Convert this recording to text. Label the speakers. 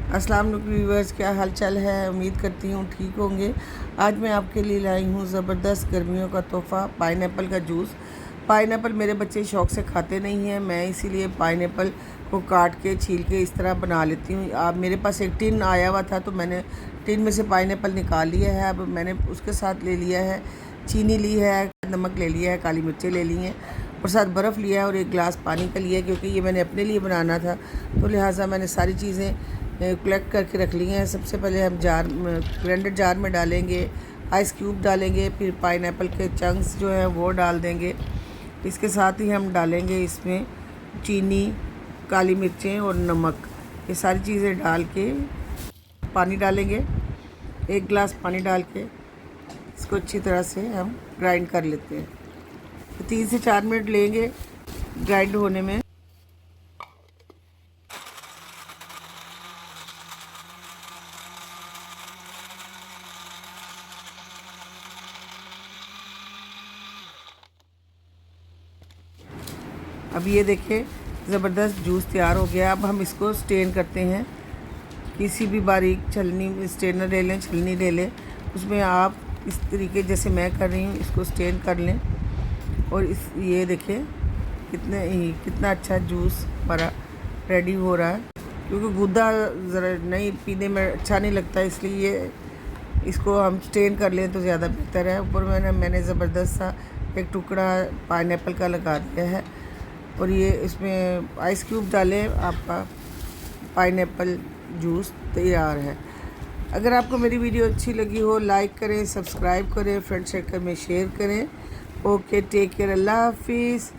Speaker 1: अस्सलाम वालेकुम व्यूअर्स, क्या हाल चाल है। उम्मीद करती हूँ ठीक होंगे। आज मैं आपके लिए लाई हूँ ज़बरदस्त गर्मियों का तोहफ़ा, पाइनएप्पल का जूस। पाइनएप्पल मेरे बच्चे शौक़ से खाते नहीं हैं, मैं इसीलिए पाइनएप्पल को काट के छील के इस तरह बना लेती हूँ। आप मेरे पास एक टिन आया हुआ था तो मैंने टिन में से पाइनएप्पल निकाल लिया है। अब मैंने उसके साथ ले लिया है चीनी ली है, नमक ले लिया है, काली मिर्चें ले ली हैं और साथ बर्फ़ लिया है और एक गिलास पानी का लिया है, क्योंकि ये मैंने अपने लिए बनाना था तो लिहाजा मैंने सारी चीज़ें कलेक्ट करके रख ली हैं। सबसे पहले हम ग्राइंडर जार में डालेंगे, आइस क्यूब डालेंगे, फिर पाइनएप्पल के चंक्स जो हैं वो डाल देंगे। इसके साथ ही हम डालेंगे इसमें चीनी, काली मिर्चें और नमक। ये सारी चीज़ें डाल के पानी डालेंगे, एक गिलास पानी डाल के इसको अच्छी तरह से हम ग्राइंड कर लेते हैं। तो 3 से 4 मिनट लेंगे ग्राइंड होने में। अब ये देखिए ज़बरदस्त जूस तैयार हो गया। अब हम इसको स्टेन करते हैं। किसी भी बारीक छलनी स्टेनर ले लें, छलनी ले लें, उसमें आप इस तरीके जैसे मैं कर रही हूँ इसको स्टेन कर लें। और ये देखिए कितना अच्छा जूस हमारा रेडी हो रहा है, क्योंकि गूदा ज़रा नहीं पीने में अच्छा नहीं लगता, इसलिए ये इसको हम स्टेन कर लें तो ज़्यादा बेहतर है। ऊपर मैंने ज़बरदस्त सा एक टुकड़ा पाइनएप्पल का लगा दिया है और ये इसमें आइस क्यूब डालें, आपका पाइनएप्पल जूस तैयार है। अगर आपको मेरी वीडियो अच्छी लगी हो, लाइक करें, सब्सक्राइब करें, फ्रेंड सर्कल में शेयर करें। ओके, टेक केयर, अल्लाह हाफिज़।